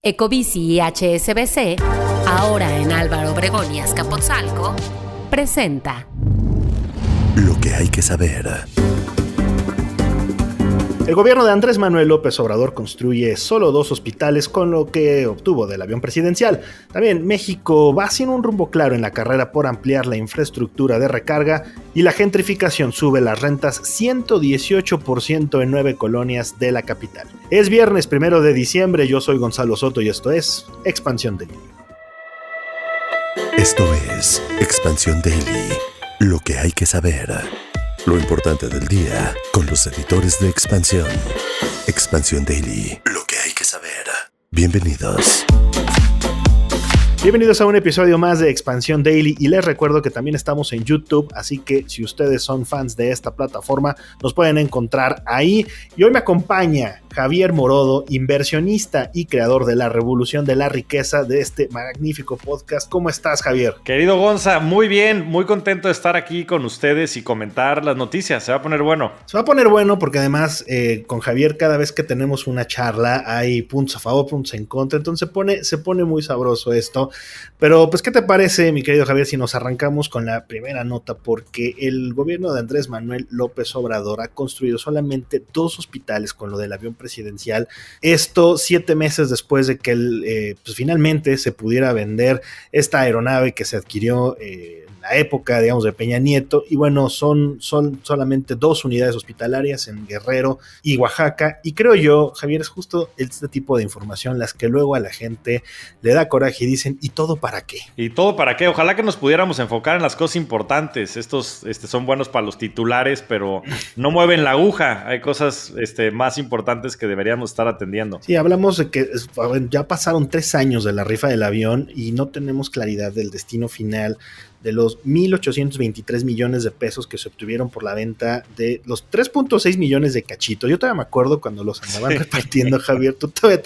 Ecobici y HSBC, ahora en Álvaro Obregón y Azcapotzalco, presenta Lo que hay que saber. El gobierno de Andrés Manuel López Obrador construye solo 2 hospitales con lo que obtuvo del avión presidencial. También México va sin un rumbo claro en la carrera por ampliar la infraestructura de recarga y la gentrificación sube las rentas 118% en 9 colonias de la capital. Es viernes 1 de diciembre, yo soy Gonzalo Soto y esto es Expansión Daily. Esto es Expansión Daily. Lo que hay que saber. Lo importante del día con los editores de Expansión. Expansión Daily. Lo que hay que saber. Bienvenidos. Bienvenidos a un episodio más de Expansión Daily y les recuerdo que también estamos en YouTube, así que si ustedes son fans de esta plataforma nos pueden encontrar ahí. Y hoy me acompaña Javier Morodo, inversionista y creador de La Revolución de la Riqueza, de este magnífico podcast. ¿Cómo estás, Javier? Querido Gonza, muy bien, muy contento de estar aquí con ustedes y comentar las noticias. Se va a poner bueno. Se va a poner bueno porque además con Javier cada vez que tenemos una charla hay puntos a favor, puntos en contra, entonces se pone muy sabroso esto. Pero pues, ¿qué te parece, mi querido Javier, si nos arrancamos con la primera nota? Porque el gobierno de Andrés Manuel López Obrador ha construido solamente 2 hospitales con lo del avión presidencial. Esto 7 meses después de que pues finalmente se pudiera vender esta aeronave que se adquirió en la época, digamos, de Peña Nieto. Y bueno, son solamente 2 unidades hospitalarias en Guerrero y Oaxaca. Y creo yo, Javier, es justo este tipo de información las que luego a la gente le da coraje y dicen, ¿y todo para qué? ¿Y todo para qué? Ojalá que nos pudiéramos enfocar en las cosas importantes. Estos son buenos para los titulares, pero no mueven la aguja. Hay cosas más importantes que deberíamos estar atendiendo. Sí, hablamos de que ya pasaron 3 años de la rifa del avión y no tenemos claridad del destino final de los 1,823 millones de pesos que se obtuvieron por la venta de los 3.6 millones de cachitos. Yo todavía me acuerdo cuando los andaban repartiendo, Javier. ¿Tú todavía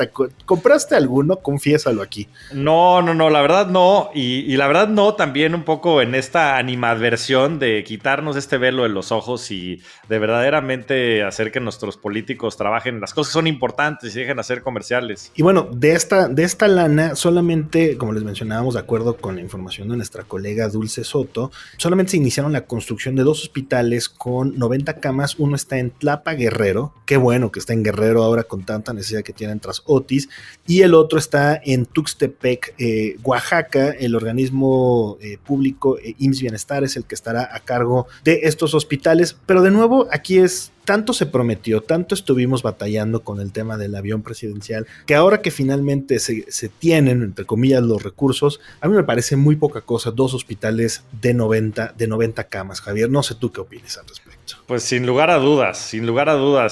compraste alguno? Confiésalo aquí. No, la verdad no. Y la verdad no, también un poco en esta animadversión de quitarnos este velo de los ojos y de verdaderamente hacer que nuestros políticos trabajen. Las cosas son importantes y dejen de hacer comerciales. Y bueno, de esta lana, solamente, como les mencionábamos, de acuerdo con la información de nuestra colega Dulce Soto, solamente se iniciaron la construcción de 2 hospitales con 90 camas. Uno está en Tlapa, Guerrero. Qué bueno que está en Guerrero ahora con tanta necesidad que tienen tras Otis. Y el otro está en Tuxtepec, Oaxaca. El organismo público IMSS Bienestar es el que estará a cargo de estos hospitales. Pero de nuevo, aquí tanto se prometió, tanto estuvimos batallando con el tema del avión presidencial, que ahora que finalmente se tienen, entre comillas, los recursos, a mí me parece muy poca cosa, 2 hospitales de 90 camas, Javier. No sé tú qué opinas al respecto. Pues sin lugar a dudas,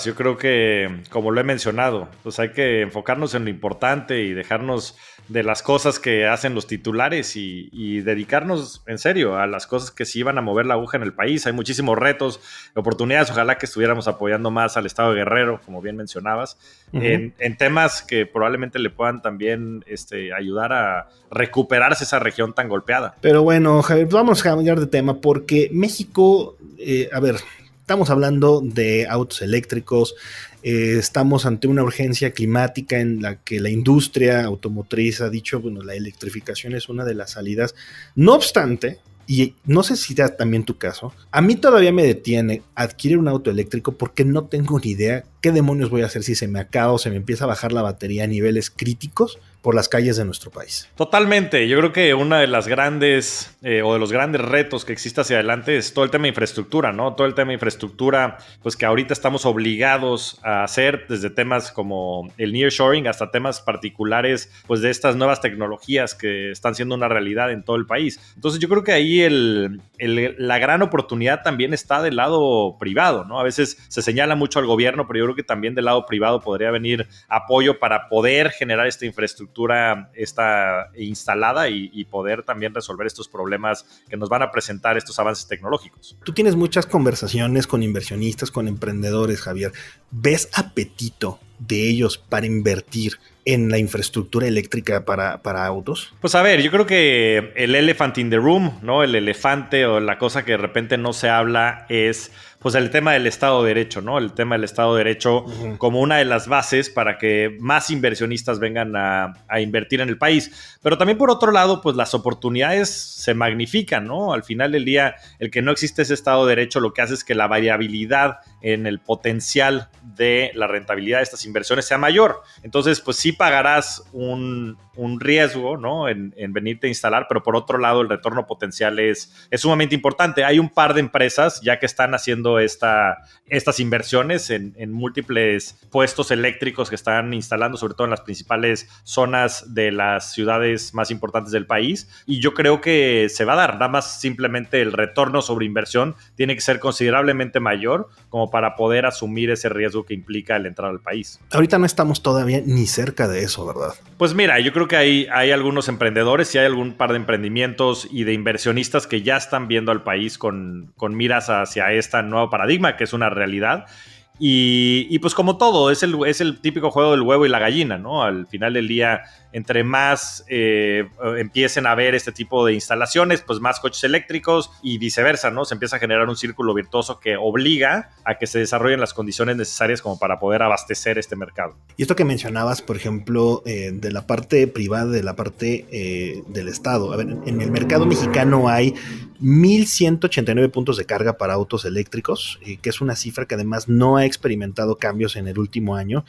yo creo que, como lo he mencionado, pues hay que enfocarnos en lo importante y dejarnos de las cosas que hacen los titulares y dedicarnos en serio a las cosas que sí van a mover la aguja en el país. Hay muchísimos retos, oportunidades, ojalá que estuviéramos apoyando más al estado de Guerrero, como bien mencionabas, en temas que probablemente le puedan también ayudar a recuperarse esa región tan golpeada. Pero bueno, Javier, vamos a cambiar de tema porque México, estamos hablando de autos eléctricos, estamos ante una urgencia climática en la que la industria automotriz ha dicho, bueno, la electrificación es una de las salidas. No obstante, y no sé si sea también tu caso, a mí todavía me detiene adquirir un auto eléctrico porque no tengo ni idea qué demonios voy a hacer si se me acaba o se me empieza a bajar la batería a niveles críticos por las calles de nuestro país. Totalmente. Yo creo que una de las grandes o de los grandes retos que existe hacia adelante es todo el tema de infraestructura, ¿no? Todo el tema de infraestructura, pues que ahorita estamos obligados a hacer desde temas como el nearshoring hasta temas particulares, pues de estas nuevas tecnologías que están siendo una realidad en todo el país. Entonces yo creo que ahí la gran oportunidad también está del lado privado, ¿no? A veces se señala mucho al gobierno, pero yo creo que también del lado privado podría venir apoyo para poder generar esta infraestructura instalada y poder también resolver estos problemas que nos van a presentar estos avances tecnológicos. Tú tienes muchas conversaciones con inversionistas, con emprendedores, Javier. ¿Ves apetito de ellos para invertir en la infraestructura eléctrica para autos? Pues a ver, yo creo que el elephant in the room, ¿no? El elefante o la cosa que de repente no se habla es pues el tema del Estado de Derecho, ¿no? El tema del Estado de Derecho como una de las bases para que más inversionistas vengan a invertir en el país. Pero también por otro lado, pues las oportunidades se magnifican, ¿no? Al final del día, el que no existe ese Estado de Derecho lo que hace es que la variabilidad en el potencial de la rentabilidad de estas inversiones sea mayor. Entonces, pues sí pagarás un riesgo, ¿no? En venirte a instalar, pero por otro lado el retorno potencial es sumamente importante. Hay un par de empresas ya que están haciendo estas inversiones en múltiples puestos eléctricos que están instalando, sobre todo en las principales zonas de las ciudades más importantes del país, y yo creo que se va a dar, nada más simplemente el retorno sobre inversión tiene que ser considerablemente mayor como para poder asumir ese riesgo que implica el entrar al país. Ahorita no estamos todavía ni cerca de eso, ¿verdad? Pues mira, yo creo que hay algunos emprendedores y hay algún par de emprendimientos y de inversionistas que ya están viendo al país con miras hacia este nuevo paradigma, que es una realidad. Y pues como todo, es el típico juego del huevo y la gallina, ¿no? Al final del día, entre más empiecen a haber este tipo de instalaciones, pues más coches eléctricos y viceversa, ¿no? Se empieza a generar un círculo virtuoso que obliga a que se desarrollen las condiciones necesarias como para poder abastecer este mercado. Y esto que mencionabas, por ejemplo, de la parte privada, de la parte del Estado. A ver, en el mercado mexicano hay 1,189 puntos de carga para autos eléctricos, que es una cifra que además no ha experimentado cambios en el último año.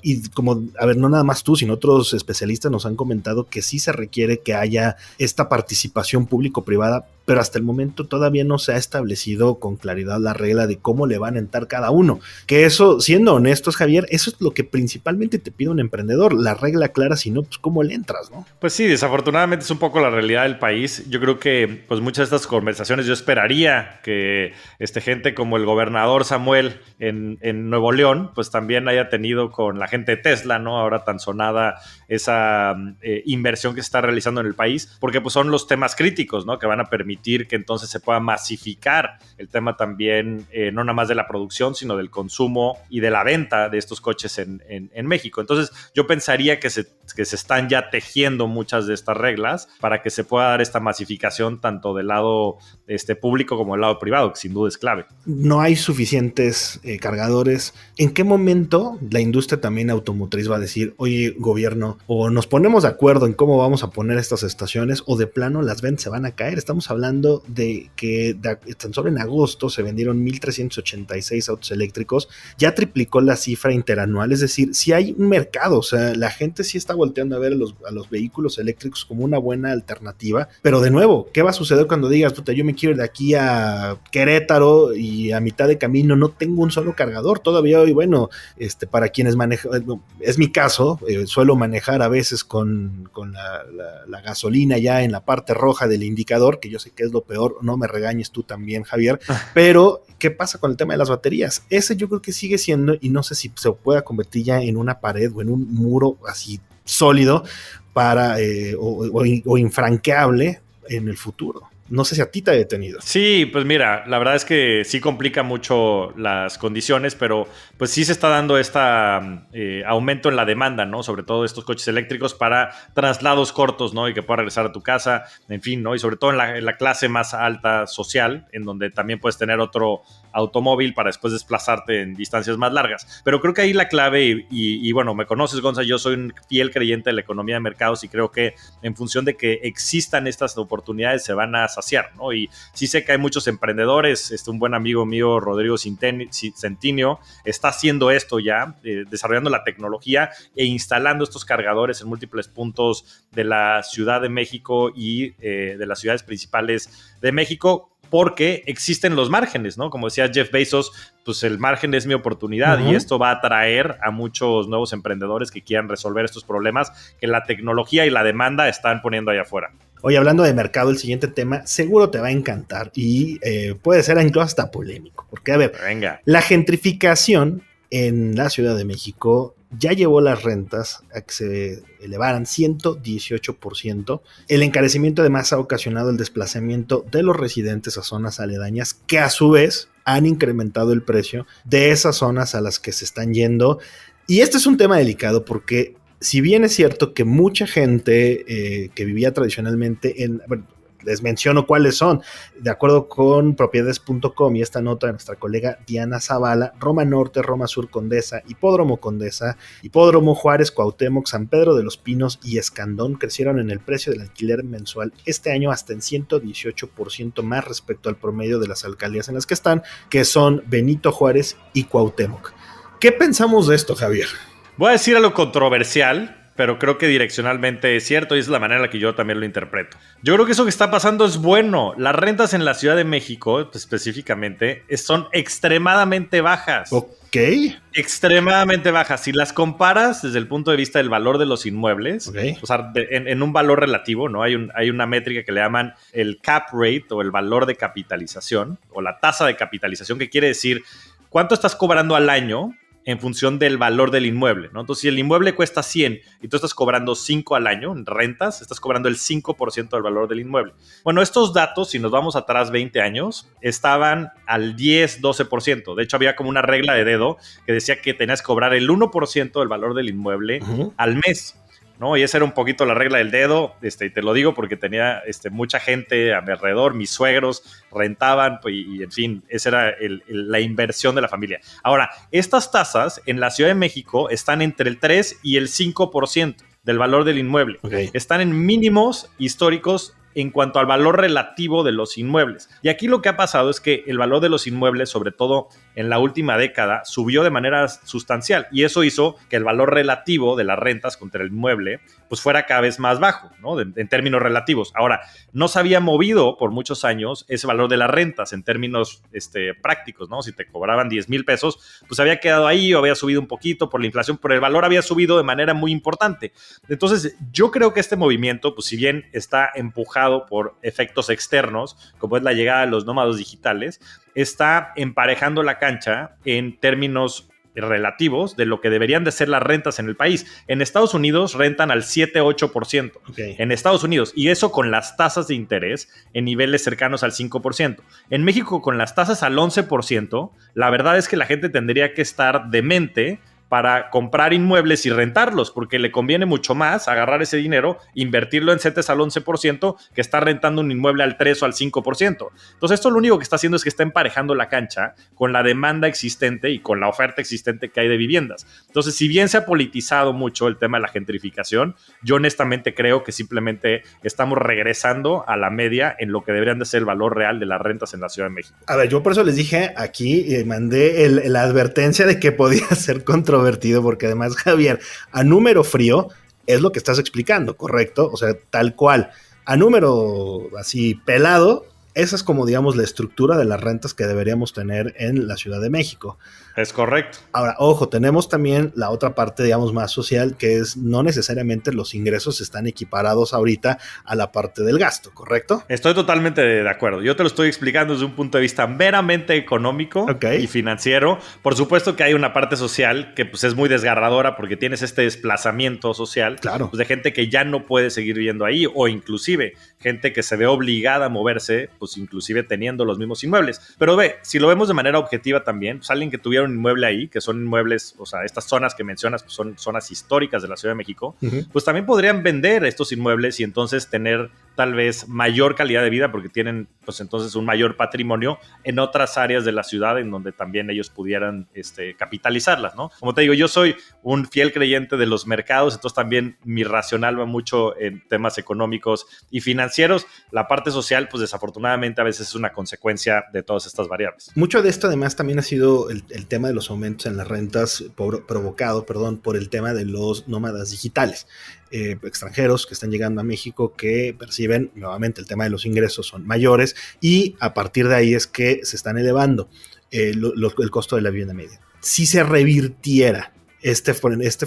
Y como, a ver, no nada más tú, sino otros especialistas nos han comentado que sí se requiere que haya esta participación público-privada, pero hasta el momento todavía no se ha establecido con claridad la regla de cómo le van a entrar cada uno. Que eso, siendo honestos, Javier, eso es lo que principalmente te pide un emprendedor, la regla clara, si no, pues cómo le entras, ¿no? Pues sí, desafortunadamente es un poco la realidad del país. Yo creo que pues muchas de estas conversaciones yo esperaría que gente como el gobernador Samuel en Nuevo León, pues también haya tenido con la gente de Tesla, ¿no? Ahora tan sonada esa inversión que se está realizando en el país, porque pues son los temas críticos, ¿no? Que van a permitir que entonces se pueda masificar el tema también, no nada más de la producción, sino del consumo y de la venta de estos coches en México. Entonces yo pensaría que se están ya tejiendo muchas de estas reglas para que se pueda dar esta masificación tanto del lado público como del lado privado, que sin duda es clave. No hay suficientes cargadores. ¿En qué momento la industria también automotriz va a decir, oye, gobierno, o nos ponemos de acuerdo en cómo vamos a poner estas estaciones, o de plano las ventas se van a caer? Estamos hablando de que tan solo en agosto se vendieron 1,386 autos eléctricos, ya triplicó la cifra interanual, es decir, si hay un mercado, o sea, la gente sí está volteando a ver a los vehículos eléctricos como una buena alternativa, pero de nuevo, ¿qué va a suceder cuando digas, puta, yo me quiero ir de aquí a Querétaro y a mitad de camino no tengo un solo cargador? Todavía hoy, bueno, para quienes manejan, es mi caso, suelo manejar a veces con la gasolina ya en la parte roja del indicador, que yo sé que es lo peor, no me regañes tú también, Javier, pero ¿qué pasa con el tema de las baterías? Ese yo creo que sigue siendo, y no sé si se pueda convertir ya en una pared o en un muro así sólido para o infranqueable en el futuro. No sé si a ti te ha detenido. Sí, pues mira, la verdad es que sí complica mucho las condiciones, pero pues sí se está dando aumento en la demanda, ¿no? Sobre todo estos coches eléctricos para traslados cortos, ¿no? Y que puedas regresar a tu casa, en fin, ¿no? Y sobre todo en la clase más alta social, en donde también puedes tener otro automóvil para después desplazarte en distancias más largas. Pero creo que ahí la clave, y bueno, me conoces, Gonza, yo soy un fiel creyente de la economía de mercados y creo que en función de que existan estas oportunidades se van a saciar, ¿no? Y sí sé que hay muchos emprendedores, un buen amigo mío, Rodrigo Centinio, está haciendo esto ya, desarrollando la tecnología e instalando estos cargadores en múltiples puntos de la Ciudad de México y de las ciudades principales de México, porque existen los márgenes, ¿no? Como decía Jeff Bezos, pues el margen es mi oportunidad, y esto va a atraer a muchos nuevos emprendedores que quieran resolver estos problemas que la tecnología y la demanda están poniendo allá afuera. Oye, hablando de mercado, el siguiente tema seguro te va a encantar y puede ser incluso hasta polémico, porque a ver, la gentrificación en la Ciudad de México ya llevó las rentas a que se elevaran 118%. El encarecimiento además ha ocasionado el desplazamiento de los residentes a zonas aledañas, que a su vez han incrementado el precio de esas zonas a las que se están yendo. Y este es un tema delicado porque si bien es cierto que mucha gente que vivía tradicionalmente les menciono cuáles son. De acuerdo con propiedades.com y esta nota de nuestra colega Diana Zavala, Roma Norte, Roma Sur Condesa, Hipódromo Condesa, Hipódromo Juárez, Cuauhtémoc, San Pedro de los Pinos y Escandón crecieron en el precio del alquiler mensual este año hasta en 118% más respecto al promedio de las alcaldías en las que están, que son Benito Juárez y Cuauhtémoc. ¿Qué pensamos de esto, Javier? Voy a decir algo controversial, pero creo que direccionalmente es cierto y es la manera en la que yo también lo interpreto. Yo creo que eso que está pasando es bueno. Las rentas en la Ciudad de México, específicamente, son extremadamente bajas. Ok. Extremadamente bajas. Si las comparas desde el punto de vista del valor de los inmuebles, Okay. o sea, en un valor relativo, ¿no? Hay una métrica que le llaman el cap rate o el valor de capitalización o la tasa de capitalización, que quiere decir cuánto estás cobrando al año en función del valor del inmueble, ¿no? Entonces, si el inmueble cuesta 100 y tú estás cobrando 5 al año en rentas, estás cobrando el 5% del valor del inmueble. Bueno, estos datos, si nos vamos atrás 20 años, estaban al 10, 12%. De hecho, había como una regla de dedo que decía que tenías que cobrar el 1% del valor del inmueble al mes, ¿no? Y esa era un poquito la regla del dedo, y te lo digo porque tenía mucha gente a mi alrededor, mis suegros rentaban, y en fin, esa era la inversión de la familia. Ahora, estas tasas en la Ciudad de México están entre el 3 y el 5% del valor del inmueble. Okay. Están en mínimos históricos en cuanto al valor relativo de los inmuebles. Y aquí lo que ha pasado es que el valor de los inmuebles, sobre todo en la última década, subió de manera sustancial y eso hizo que el valor relativo de las rentas contra el inmueble pues fuera cada vez más bajo, ¿no? En términos relativos. Ahora, no se había movido por muchos años ese valor de las rentas en términos prácticos, ¿no? Si te cobraban 10,000 pesos, pues había quedado ahí o había subido un poquito por la inflación, pero el valor había subido de manera muy importante. Entonces, yo creo que este movimiento, pues si bien está empujado por efectos externos, como es la llegada de los nómadas digitales, está emparejando la cancha en términos relativos de lo que deberían de ser las rentas en el país. En Estados Unidos rentan al 7-8%. Okay. En Estados Unidos, y eso con las tasas de interés en niveles cercanos al 5%. En México, con las tasas al 11%, la verdad es que la gente tendría que estar demente para comprar inmuebles y rentarlos, porque le conviene mucho más agarrar ese dinero, invertirlo en CETES al 11%, que está rentando un inmueble al 3 o al 5%. Entonces, esto lo único que está haciendo es que está emparejando la cancha con la demanda existente y con la oferta existente que hay de viviendas. Entonces, si bien se ha politizado mucho el tema de la gentrificación, yo honestamente creo que simplemente estamos regresando a la media en lo que deberían de ser el valor real de las rentas en la Ciudad de México. A ver, yo por eso les dije aquí, mandé la advertencia de que podía ser controversial, porque además, Javier, a número frío es lo que estás explicando, ¿correcto? O sea, tal cual. A número así pelado, esa es como, digamos, la estructura de las rentas que deberíamos tener en la Ciudad de México. Es correcto. Ahora, ojo, tenemos también la otra parte, digamos, más social, que es no necesariamente los ingresos están equiparados ahorita a la parte del gasto, ¿correcto? Estoy totalmente de acuerdo. Yo te lo estoy explicando desde un punto de vista meramente económico y financiero. Por supuesto que hay una parte social que pues, es muy desgarradora porque tienes este desplazamiento social, claro, pues, de gente que ya no puede seguir viviendo ahí o inclusive gente que se ve obligada a moverse, pues inclusive teniendo los mismos inmuebles. Pero ve, si lo vemos de manera objetiva también, pues alguien que tuviera un inmueble ahí, que son inmuebles, o sea, estas zonas que mencionas pues son zonas históricas de la Ciudad de México, pues también podrían vender estos inmuebles y entonces tener tal vez mayor calidad de vida porque tienen pues entonces un mayor patrimonio en otras áreas de la ciudad en donde también ellos pudieran capitalizarlas, ¿no? Como te digo, yo soy un fiel creyente de los mercados, entonces también mi racional va mucho en temas económicos y financieros. La parte social, pues desafortunadamente a veces es una consecuencia de todas estas variables. Mucho de esto además también ha sido el tema de los aumentos en las rentas provocado por el tema de los nómadas digitales. Extranjeros que están llegando a México que perciben nuevamente el tema de los ingresos son mayores y a partir de ahí es que se están elevando el costo de la vivienda media. Si se revirtiera este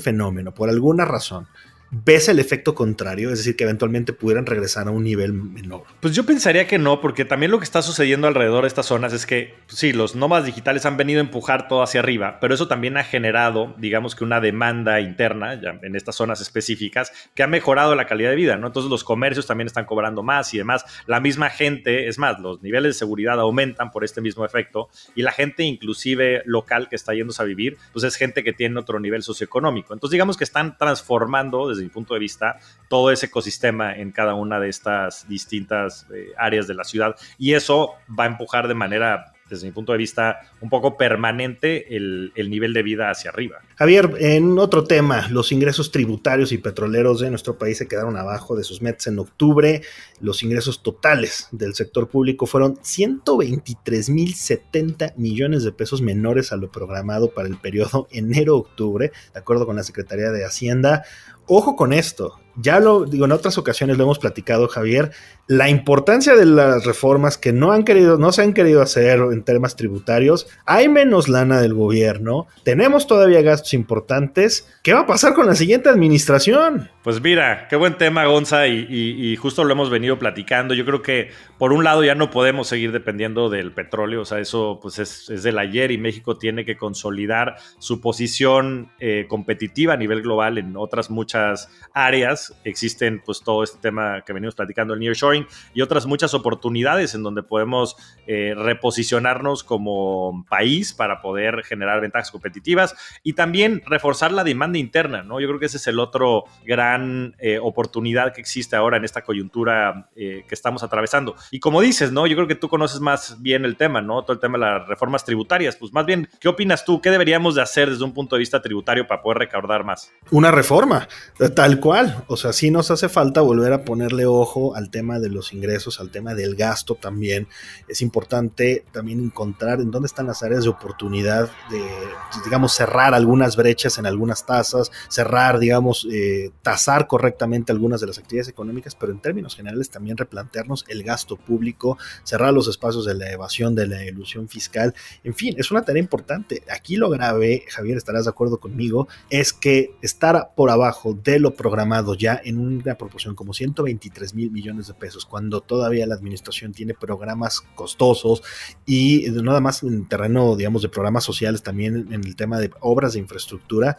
fenómeno por alguna razón, ¿ves el efecto contrario? Es decir, que eventualmente pudieran regresar a un nivel menor. Pues yo pensaría que no, porque también lo que está sucediendo alrededor de estas zonas es que, pues sí, los nómadas digitales han venido a empujar todo hacia arriba, pero eso también ha generado, digamos que una demanda interna ya en estas zonas específicas que ha mejorado la calidad de vida, ¿no? Entonces los comercios también están cobrando más y demás. La misma gente, es más, los niveles de seguridad aumentan por este mismo efecto y la gente inclusive local que está yéndose a vivir, pues es gente que tiene otro nivel socioeconómico. Entonces digamos que están transformando desde desde mi punto de vista, todo ese ecosistema en cada una de estas distintas áreas de la ciudad. Y eso va a empujar de manera, desde mi punto de vista, un poco permanente el nivel de vida hacia arriba. Javier, en otro tema, los ingresos tributarios y petroleros de nuestro país se quedaron abajo de sus metas en octubre. Los ingresos totales del sector público fueron 123,070 millones de pesos menores a lo programado para el periodo enero-octubre, de acuerdo con la Secretaría de Hacienda. Ojo con esto, ya lo digo, en otras ocasiones lo hemos platicado, Javier, la importancia de las reformas que no se han querido hacer en temas tributarios. Hay menos lana del gobierno, tenemos todavía gastos importantes. ¿Qué va a pasar con la siguiente administración? Pues mira, qué buen tema, Gonza, y justo lo hemos venido platicando. Yo creo que por un lado ya no podemos seguir dependiendo del petróleo, o sea, eso pues es del ayer, y México tiene que consolidar su posición competitiva a nivel global en otras muchas áreas. Existen pues todo este tema que venimos platicando, el nearshoring, y otras muchas oportunidades en donde podemos reposicionarnos como país para poder generar ventajas competitivas y también reforzar la demanda interna, ¿no? Yo creo que ese es el otro gran oportunidad que existe ahora en esta coyuntura que estamos atravesando. Y como dices, ¿no? Yo creo que tú conoces más bien el tema, ¿no? Todo el tema de las reformas tributarias. Pues más bien, ¿qué opinas tú? ¿Qué deberíamos de hacer desde un punto de vista tributario para poder recaudar más? Una reforma, tal cual. O sea, sí nos hace falta volver a ponerle ojo al tema de los ingresos, al tema del gasto también. Es importante también encontrar en dónde están las áreas de oportunidad de, digamos, cerrar algunas brechas en algunas tasas, cerrar, digamos, tasar correctamente algunas de las actividades económicas, pero en términos generales también replantearnos el gasto público, cerrar los espacios de la evasión, de la elusión fiscal. En fin, es una tarea importante. Aquí lo grave, Javier, estarás de acuerdo conmigo, es que estar por abajo de lo programado ya en una proporción como 123,000 millones de pesos, cuando todavía la administración tiene programas costosos y nada más en terreno, digamos, de programas sociales, también en el tema de obras de infraestructura,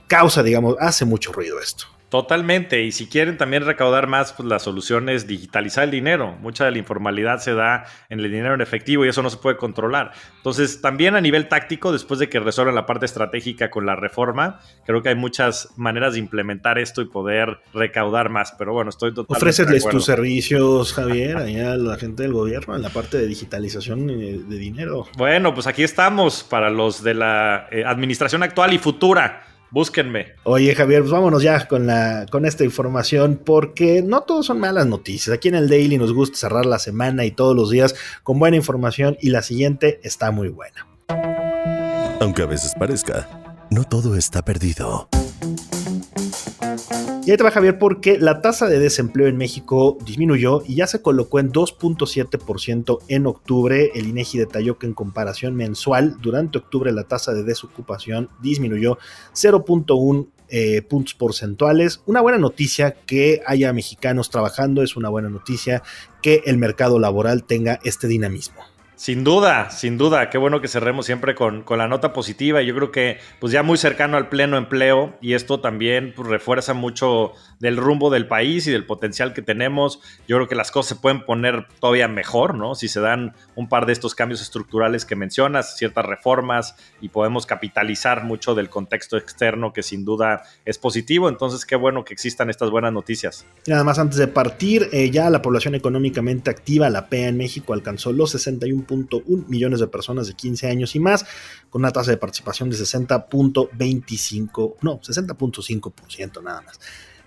causa, digamos, hace mucho ruido esto. Totalmente, y si quieren también recaudar más, pues la solución es digitalizar el dinero. Mucha de la informalidad se da en el dinero en efectivo y eso no se puede controlar. Entonces, también a nivel táctico, después de que resuelvan la parte estratégica con la reforma, creo que hay muchas maneras de implementar esto y poder recaudar más. Pero bueno, estoy totalmente Ofréceles tus servicios, Javier, allá a la gente del gobierno en la parte de digitalización de dinero. Bueno, pues aquí estamos para los de la administración actual y futura. Búsquenme. Oye, Javier, pues vámonos ya con esta información, porque no todos son malas noticias. Aquí en el Daily nos gusta cerrar la semana y todos los días con buena información, y la siguiente está muy buena. Aunque a veces parezca, no todo está perdido. Y ahí te va, Javier, porque la tasa de desempleo en México disminuyó y ya se colocó en 2.7% en octubre. El INEGI detalló que en comparación mensual, durante octubre la tasa de desocupación disminuyó 0.1 puntos porcentuales. Una buena noticia que haya mexicanos trabajando, es una buena noticia que el mercado laboral tenga este dinamismo. Sin duda, qué bueno que cerremos siempre con la nota positiva. Yo creo que pues ya muy cercano al pleno empleo, y esto también pues refuerza mucho del rumbo del país y del potencial que tenemos. Yo creo que las cosas se pueden poner todavía mejor, ¿no? Si se dan un par de estos cambios estructurales que mencionas, ciertas reformas, y podemos capitalizar mucho del contexto externo, que sin duda es positivo. Entonces, qué bueno que existan estas buenas noticias. Nada más antes de partir, ya la población económicamente activa, la PEA en México, alcanzó los 61.1 millones de personas de 15 años y más, con una tasa de participación de 60.5% nada más.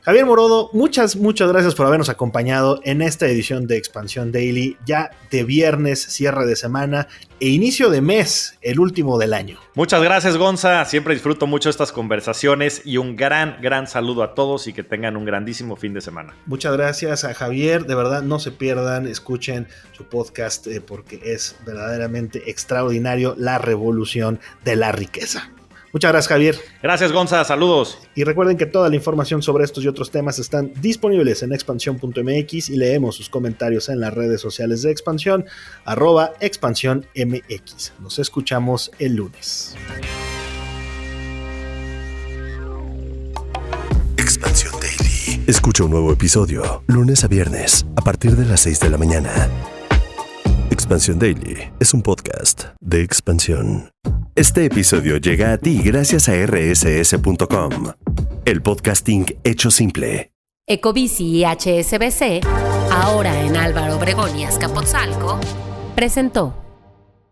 Javier Morodo, muchas gracias por habernos acompañado en esta edición de Expansión Daily, ya de viernes, cierre de semana e inicio de mes, el último del año. Muchas gracias, Gonza. Siempre disfruto mucho estas conversaciones, y un gran saludo a todos y que tengan un grandísimo fin de semana. Muchas gracias a Javier. De verdad, no se pierdan, escuchen su podcast porque es verdaderamente extraordinario, La Revolución de la Riqueza. Muchas gracias, Javier. Gracias, Gonza. Saludos. Y recuerden que toda la información sobre estos y otros temas están disponibles en expansión.mx, y leemos sus comentarios en las redes sociales de Expansión, @expansiónmx. Nos escuchamos el lunes. Expansión Daily. Escucha un nuevo episodio lunes a viernes a partir de las 6 de la mañana. Expansión Daily es un podcast de Expansión. Este episodio llega a ti gracias a rss.com. El podcasting hecho simple. Ecobici y HSBC, ahora en Álvaro Obregón y Azcapotzalco, presentó.